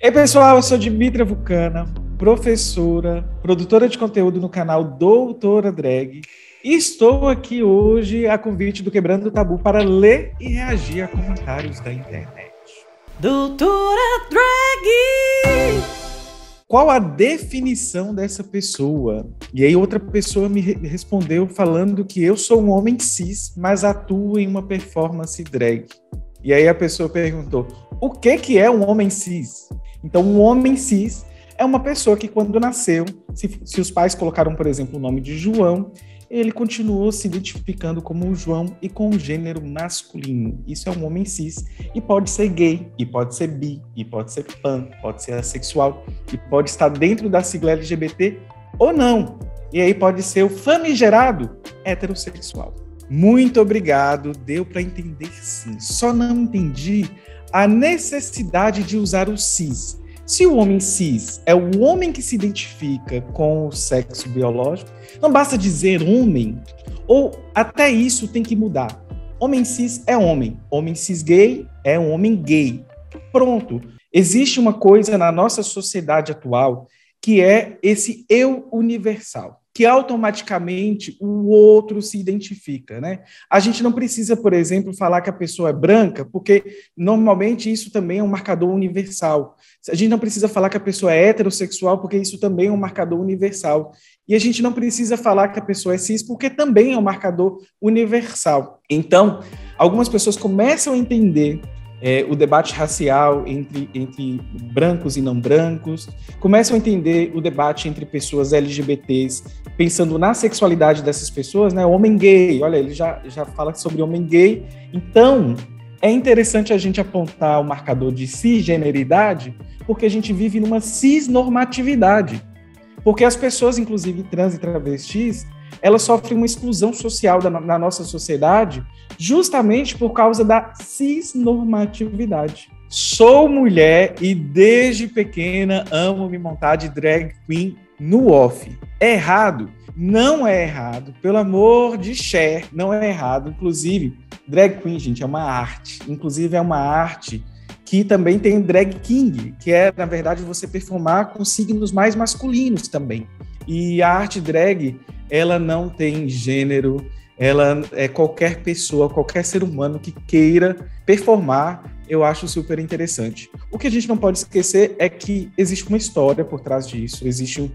Ei, pessoal, eu sou Dimitra Vulcana, professora, produtora de conteúdo no canal Doutora Drag, e estou aqui hoje a convite do Quebrando o Tabu para ler e reagir a comentários da internet. Doutora Drag! Qual a definição dessa pessoa? E aí outra pessoa me respondeu falando que eu sou um homem cis, mas atuo em uma performance drag. E aí a pessoa perguntou, o que é um homem cis? Então, um homem cis é uma pessoa que, quando nasceu, se os pais colocaram, por exemplo, o nome de João, ele continuou se identificando como um João e com o gênero masculino. Isso é um homem cis. E pode ser gay, e pode ser bi, e pode ser pan, pode ser assexual, e pode estar dentro da sigla LGBT ou não. E aí pode ser o famigerado heterossexual. Muito obrigado, deu para entender sim. Só não entendi a necessidade de usar o cis. Se o homem cis é o homem que se identifica com o sexo biológico, não basta dizer homem, ou até isso tem que mudar. Homem cis é homem cis gay é um homem gay. Pronto. Existe uma coisa na nossa sociedade atual que é esse eu universal, que automaticamente o outro se identifica, né? A gente não precisa, por exemplo, falar que a pessoa é branca, porque normalmente isso também é um marcador universal. A gente não precisa falar que a pessoa é heterossexual, porque isso também é um marcador universal. E a gente não precisa falar que a pessoa é cis, porque também é um marcador universal. Então, algumas pessoas começam a entender o debate racial entre brancos e não brancos, começam a entender o debate entre pessoas LGBTs, pensando na sexualidade dessas pessoas, né? Homem gay, olha, ele já fala sobre homem gay. Então, é interessante a gente apontar o marcador de cisgeneridade, porque a gente vive numa cisnormatividade. Porque as pessoas, inclusive trans e travestis, elas sofrem uma exclusão social na nossa sociedade justamente por causa da cisnormatividade. Sou mulher e desde pequena amo me montar de drag queen no off. É errado? Não é errado. Pelo amor de Cher, não é errado. Inclusive, drag queen, gente, é uma arte. Inclusive, é uma arte que também tem drag king, que é, na verdade, você performar com signos mais masculinos também. E a arte drag, ela não tem gênero, ela é qualquer pessoa, qualquer ser humano que queira performar, eu acho super interessante. O que a gente não pode esquecer é que existe uma história por trás disso, existe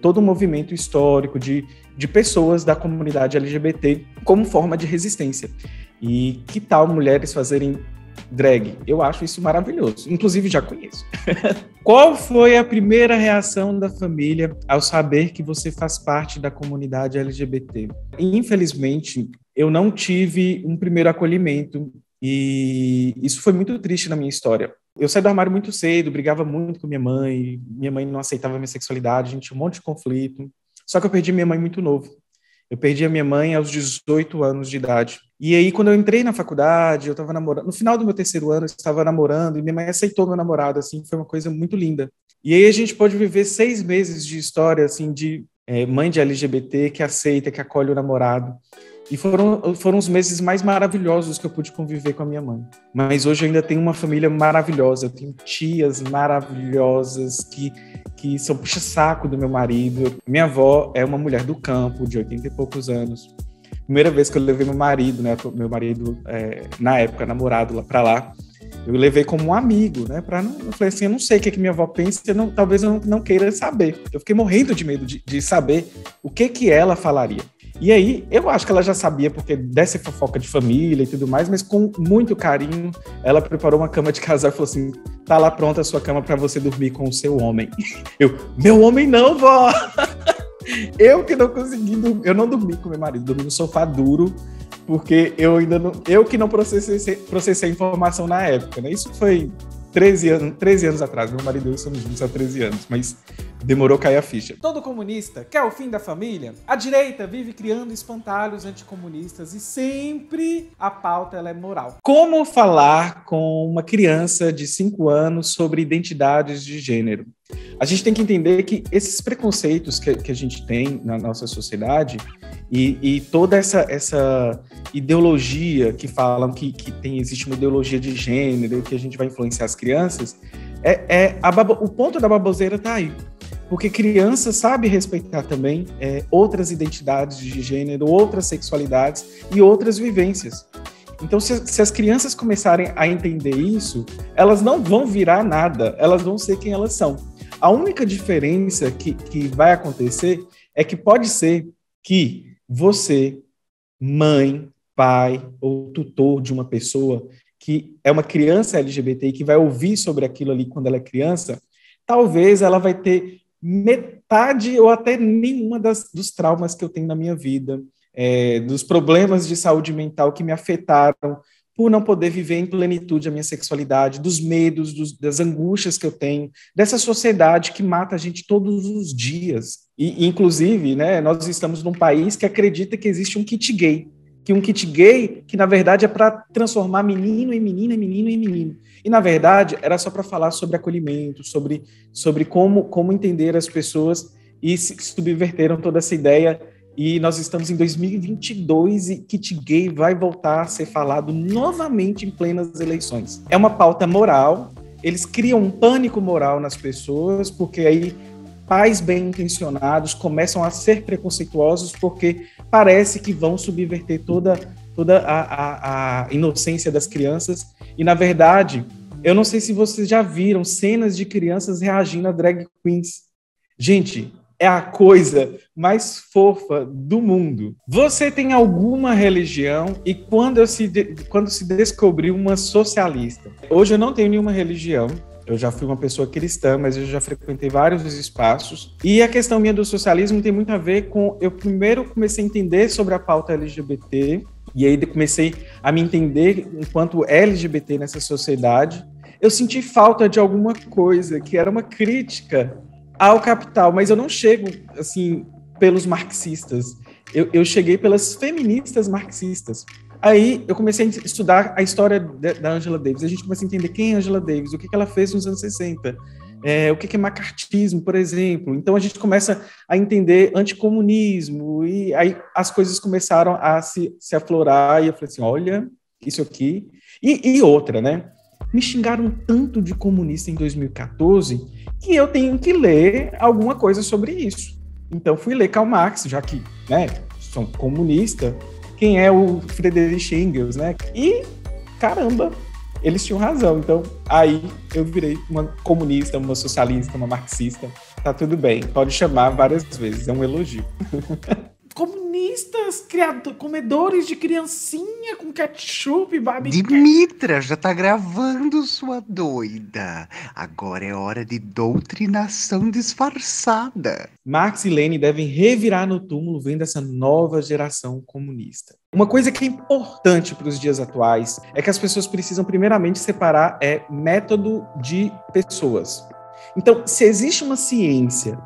todo um movimento histórico de pessoas da comunidade LGBT como forma de resistência. E que tal mulheres fazerem drag? Eu acho isso maravilhoso. Inclusive, já conheço. Qual foi a primeira reação da família ao saber que você faz parte da comunidade LGBT? Infelizmente, eu não tive um primeiro acolhimento e isso foi muito triste na minha história. Eu saí do armário muito cedo, brigava muito com minha mãe não aceitava a minha sexualidade, a gente tinha um monte de conflito. Só que eu perdi minha mãe muito novo. Eu perdi a minha mãe aos 18 anos de idade. E aí, quando eu entrei na faculdade, eu estava namorando. No final do meu terceiro ano, eu estava namorando e minha mãe aceitou meu namorado, assim, foi uma coisa muito linda. E aí a gente pode viver 6 meses de história, assim, de mãe de LGBT que aceita, que acolhe o namorado. E foram os meses mais maravilhosos que eu pude conviver com a minha mãe. Mas hoje eu ainda tenho uma família maravilhosa, eu tenho tias maravilhosas que são puxa-saco do meu marido. Minha avó é uma mulher do campo, de 80 e poucos anos. Primeira vez que eu levei meu marido, né? Meu marido, na época, namorado lá pra lá, eu levei como um amigo, né? Eu falei assim, eu não sei o que minha avó pensa, talvez eu não queira saber. Eu fiquei morrendo de medo de saber o que ela falaria. E aí, eu acho que ela já sabia, porque dessa fofoca de família e tudo mais, mas com muito carinho, ela preparou uma cama de casal e falou assim, tá lá pronta a sua cama para você dormir com o seu homem. Meu homem não, vó! Eu que não consegui dormir, eu não dormi com meu marido, dormi no sofá duro, porque eu que não processei a informação na época, né? Isso foi 13 anos atrás, meu marido e eu somos juntos há 13 anos, mas demorou cair a ficha. Todo comunista quer o fim da família? A direita vive criando espantalhos anticomunistas e sempre a pauta ela é moral. Como falar com uma criança de 5 anos sobre identidades de gênero? A gente tem que entender que esses preconceitos que a gente tem na nossa sociedade e toda essa ideologia que falam que existe uma ideologia de gênero que a gente vai influenciar as crianças, O ponto da baboseira está aí. Porque criança sabe respeitar também outras identidades de gênero, outras sexualidades e outras vivências. Então, se as crianças começarem a entender isso, elas não vão virar nada, elas vão ser quem elas são. A única diferença que vai acontecer é que pode ser que você, mãe, pai ou tutor de uma pessoa que é uma criança LGBT e que vai ouvir sobre aquilo ali quando ela é criança, talvez ela vai ter metade ou até nenhuma dos traumas que eu tenho na minha vida, dos problemas de saúde mental que me afetaram por não poder viver em plenitude a minha sexualidade, dos medos, das angústias que eu tenho, dessa sociedade que mata a gente todos os dias. E inclusive, né, nós estamos num país que acredita que existe um kit gay, que na verdade é para transformar menino em menina, menino em menino. E na verdade era só para falar sobre acolhimento, sobre como entender as pessoas, e se subverteram toda essa ideia. E nós estamos em 2022 e kit gay vai voltar a ser falado novamente em plenas eleições. É uma pauta moral, eles criam um pânico moral nas pessoas, porque aí pais bem intencionados começam a ser preconceituosos porque parece que vão subverter toda a inocência das crianças. E, na verdade, eu não sei se vocês já viram cenas de crianças reagindo a drag queens. Gente, é a coisa mais fofa do mundo. Você tem alguma religião e quando se descobriu uma socialista? Hoje eu não tenho nenhuma religião. Eu já fui uma pessoa cristã, mas eu já frequentei vários espaços. E a questão minha do socialismo tem muito a ver com... Eu primeiro comecei a entender sobre a pauta LGBT, e aí comecei a me entender enquanto LGBT nessa sociedade. Eu senti falta de alguma coisa, que era uma crítica ao capital, mas eu não chego, assim, pelos marxistas. Eu cheguei pelas feministas marxistas. Aí eu comecei a estudar a história da Angela Davis. A gente começa a entender quem é Angela Davis, o que ela fez nos anos 60, o que é macartismo, por exemplo. Então a gente começa a entender anticomunismo, e aí as coisas começaram a se aflorar, e eu falei assim, olha, isso aqui. E outra, né? Me xingaram tanto de comunista em 2014 que eu tenho que ler alguma coisa sobre isso. Então fui ler Karl Marx, já que, né, sou comunista. Quem é o Friedrich Engels, né? E, caramba, eles tinham razão. Então, aí eu virei uma comunista, uma socialista, uma marxista. Tá tudo bem, pode chamar várias vezes, é um elogio. Comunistas, comedores de criancinha com ketchup, barbecue. Dimitra, já tá gravando, sua doida. Agora é hora de doutrinação disfarçada. Marx e Lenin devem revirar no túmulo vendo essa nova geração comunista. Uma coisa que é importante para os dias atuais é que as pessoas precisam primeiramente separar método de pessoas. Então, se existe uma ciência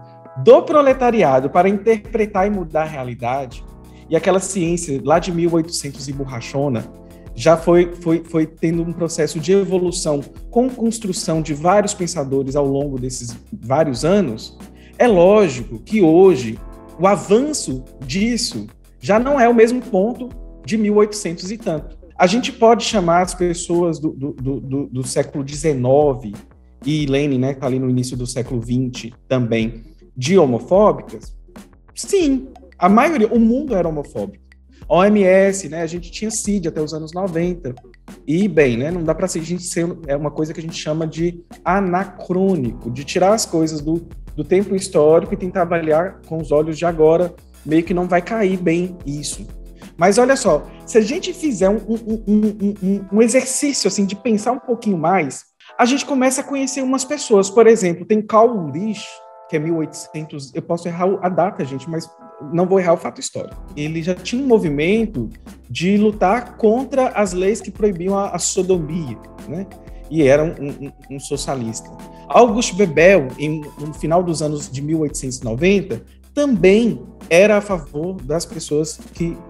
do proletariado para interpretar e mudar a realidade, e aquela ciência lá de 1800 e borrachona já foi tendo um processo de evolução com construção de vários pensadores ao longo desses vários anos, é lógico que hoje o avanço disso já não é o mesmo ponto de 1800 e tanto. A gente pode chamar as pessoas do século XIX e Lenin, né, que está ali no início do século XX também, de homofóbicas? Sim, a maioria, o mundo era homofóbico. A OMS, né, a gente tinha CID até os anos 90. E, bem, né, não dá para a gente ser uma coisa que a gente chama de anacrônico, de tirar as coisas do tempo histórico e tentar avaliar com os olhos de agora, meio que não vai cair bem isso. Mas olha só, se a gente fizer um exercício assim, de pensar um pouquinho mais, a gente começa a conhecer umas pessoas. Por exemplo, tem Karl Ulrich, que é 1800, eu posso errar a data, gente, mas não vou errar o fato histórico. Ele já tinha um movimento de lutar contra as leis que proibiam a sodomia, né? E era um socialista. August Bebel, no final dos anos de 1890, também era a favor das pessoas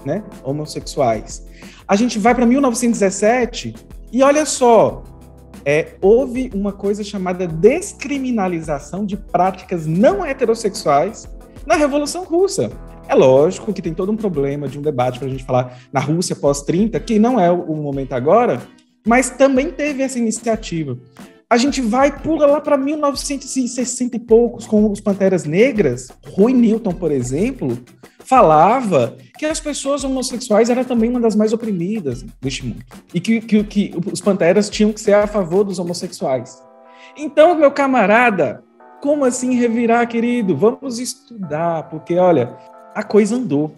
né, homossexuais. A gente vai para 1917 e olha só, houve uma coisa chamada descriminalização de práticas não heterossexuais na Revolução Russa. É lógico que tem todo um problema de um debate para a gente falar na Rússia pós-30, que não é o momento agora, mas também teve essa iniciativa. a gente pula lá para 1960 e poucos, com os Panteras Negras. Rui Newton, por exemplo, falava que as pessoas homossexuais eram também uma das mais oprimidas deste mundo. E que os Panteras tinham que ser a favor dos homossexuais. Então, meu camarada, como assim revirar, querido? Vamos estudar, porque, olha, a coisa andou.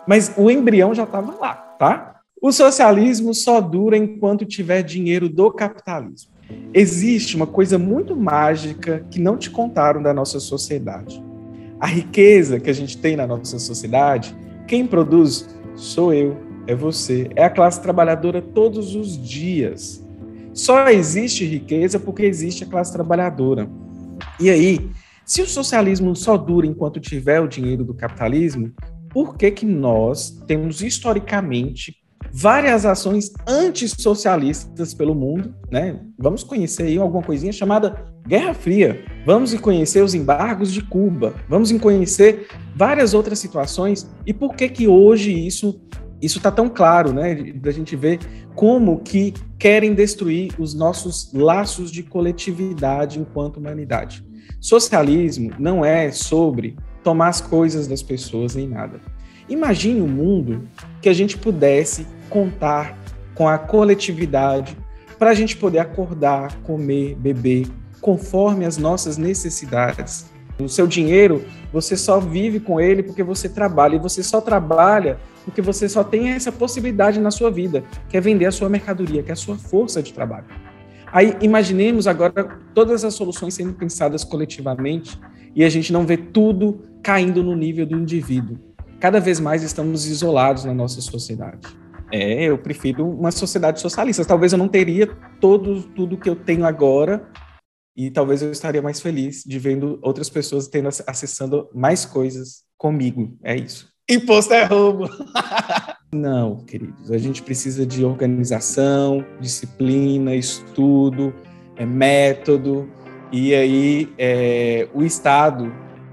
Mas o embrião já estava lá, tá? O socialismo só dura enquanto tiver dinheiro do capitalismo. Existe uma coisa muito mágica que não te contaram da nossa sociedade. A riqueza que a gente tem na nossa sociedade, quem produz sou eu, é você, é a classe trabalhadora todos os dias. Só existe riqueza porque existe a classe trabalhadora. E aí, se o socialismo só dura enquanto tiver o dinheiro do capitalismo, por que nós temos historicamente várias ações antissocialistas pelo mundo, né? Vamos conhecer aí alguma coisinha chamada Guerra Fria. Vamos conhecer os embargos de Cuba. Vamos conhecer várias outras situações. E por que hoje isso está tão claro, né? Da gente ver como que querem destruir os nossos laços de coletividade enquanto humanidade. Socialismo não é sobre tomar as coisas das pessoas nem nada. Imagine um mundo que a gente pudesse contar com a coletividade para a gente poder acordar, comer, beber, conforme as nossas necessidades. O seu dinheiro, você só vive com ele porque você trabalha, e você só trabalha porque você só tem essa possibilidade na sua vida, que é vender a sua mercadoria, que é a sua força de trabalho. Aí, imaginemos agora todas as soluções sendo pensadas coletivamente e a gente não vê tudo caindo no nível do indivíduo. Cada vez mais estamos isolados na nossa sociedade. Eu prefiro uma sociedade socialista. Talvez eu não teria tudo que eu tenho agora e talvez eu estaria mais feliz de vendo outras pessoas acessando mais coisas comigo. É isso. Imposto é roubo! Não, queridos. A gente precisa de organização, disciplina, estudo, método. E aí, o Estado,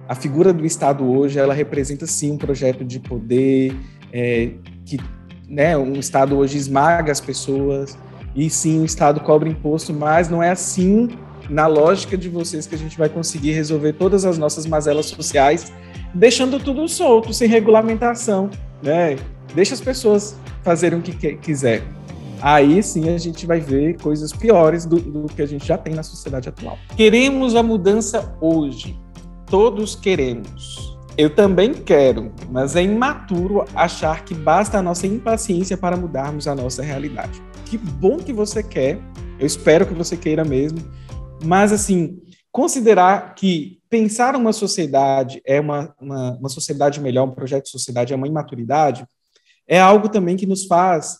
a figura do Estado hoje, ela representa, sim, um projeto de poder, que, né, um Estado hoje esmaga as pessoas, e sim, o Estado cobra imposto, mas não é assim, na lógica de vocês, que a gente vai conseguir resolver todas as nossas mazelas sociais, deixando tudo solto, sem regulamentação, né? Deixa as pessoas fazerem o que quiser. Aí sim a gente vai ver coisas piores do que a gente já tem na sociedade atual. Queremos a mudança hoje. Todos queremos. Eu também quero, mas é imaturo achar que basta a nossa impaciência para mudarmos a nossa realidade. Que bom que você quer, eu espero que você queira mesmo, mas assim, considerar que pensar uma sociedade é uma sociedade melhor, um projeto de sociedade é uma imaturidade, é algo também que nos faz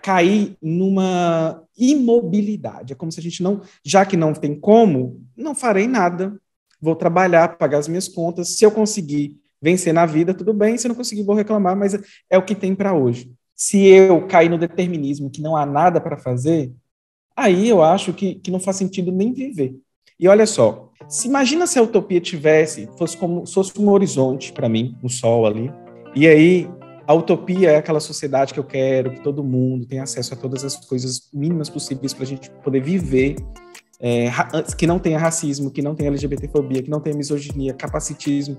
cair numa imobilidade. É como se a gente não, já que não tem como, não farei nada, vou trabalhar, pagar as minhas contas, se eu conseguir vencer na vida, tudo bem, se eu não conseguir, vou reclamar, mas é o que tem para hoje. Se eu cair no determinismo que não há nada para fazer, aí eu acho que não faz sentido nem viver. E olha só, imagina se a utopia fosse um horizonte para mim, um sol ali, e aí a utopia é aquela sociedade que eu quero, que todo mundo tenha acesso a todas as coisas mínimas possíveis para a gente poder viver, que não tenha racismo, que não tenha LGBTfobia, que não tenha misoginia, capacitismo.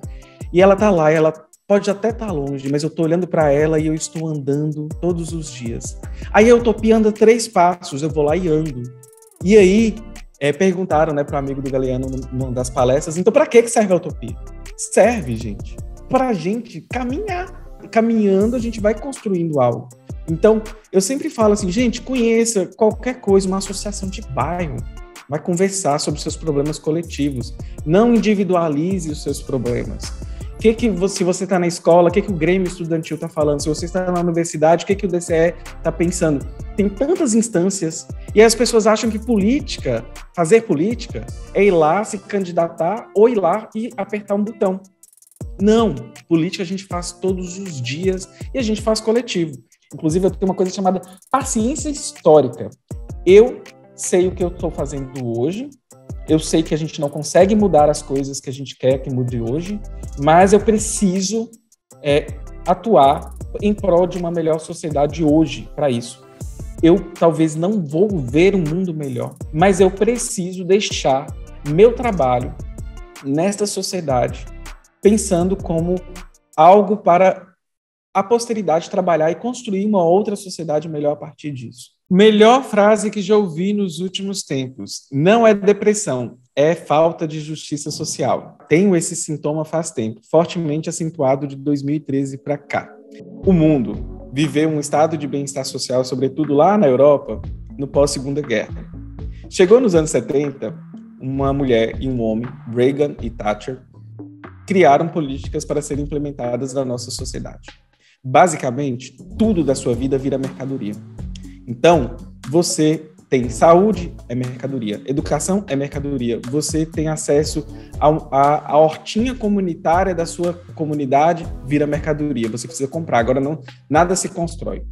E ela tá lá, ela pode até estar longe, mas eu tô olhando para ela e eu estou andando todos os dias. Aí a utopia anda 3 passos, eu vou lá e ando. E aí perguntaram, né, para o amigo do Galeano numa das palestras, então para que serve a utopia? Serve, gente, para a gente caminhar. Caminhando, a gente vai construindo algo. Então, eu sempre falo assim, gente, conheça qualquer coisa, uma associação de bairro, vai conversar sobre seus problemas coletivos, não individualize os seus problemas. Se você está na escola, o que o Grêmio Estudantil está falando? Se você está na universidade, o que o DCE está pensando? Tem tantas instâncias, e as pessoas acham que fazer política, é ir lá, se candidatar, ou ir lá e apertar um botão. Não, política a gente faz todos os dias e a gente faz coletivo. Inclusive, eu tenho uma coisa chamada paciência histórica. Eu sei o que eu estou fazendo hoje, eu sei que a gente não consegue mudar as coisas que a gente quer que mude hoje, mas eu preciso atuar em prol de uma melhor sociedade hoje para isso. eu talvez não vou ver um mundo melhor, mas eu preciso deixar meu trabalho nesta sociedade pensando como algo para a posteridade trabalhar e construir uma outra sociedade melhor a partir disso. Melhor frase que já ouvi nos últimos tempos: não é depressão, é falta de justiça social. Tenho esse sintoma faz tempo, fortemente acentuado de 2013 para cá. O mundo viveu um estado de bem-estar social, sobretudo lá na Europa, no pós-Segunda Guerra. Chegou nos anos 70, uma mulher e um homem, Reagan e Thatcher, criaram políticas para serem implementadas na nossa sociedade. Basicamente, tudo da sua vida vira mercadoria. Então, você tem saúde, é mercadoria. Educação é mercadoria. Você tem acesso à hortinha comunitária da sua comunidade, vira mercadoria. Você precisa comprar. Agora, nada se constrói.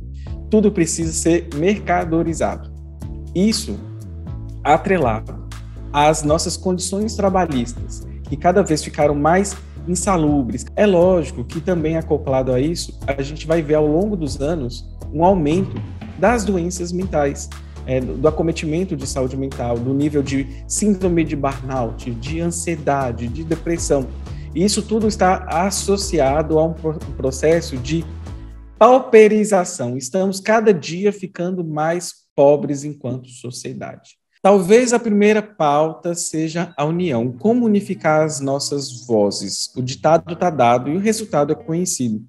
Tudo precisa ser mercadorizado. Isso atrelado às nossas condições trabalhistas, que cada vez ficaram mais insalubres. É lógico que também acoplado a isso, a gente vai ver ao longo dos anos um aumento das doenças mentais, do acometimento de saúde mental, do nível de síndrome de burnout, de ansiedade, de depressão. E isso tudo está associado a um processo de pauperização. Estamos cada dia ficando mais pobres enquanto sociedade. Talvez a primeira pauta seja a união, como unificar as nossas vozes. O ditado está dado e o resultado é conhecido.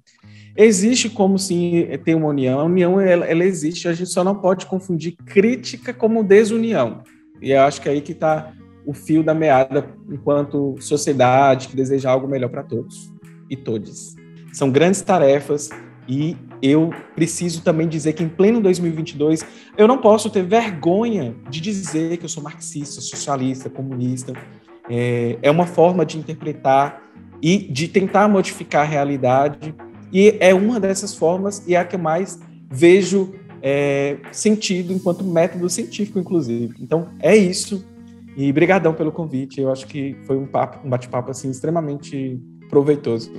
Existe como sim ter uma união. A união ela existe, a gente só não pode confundir crítica como desunião. E eu acho que é aí que está o fio da meada enquanto sociedade que deseja algo melhor para todos e todes. São grandes tarefas e eu preciso também dizer que em pleno 2022 eu não posso ter vergonha de dizer que eu sou marxista, socialista, comunista. É uma forma de interpretar e de tentar modificar a realidade. E é uma dessas formas e é a que eu mais vejo sentido enquanto método científico, inclusive. Então, é isso. E brigadão pelo convite. Eu acho que foi um bate-papo assim, extremamente proveitoso.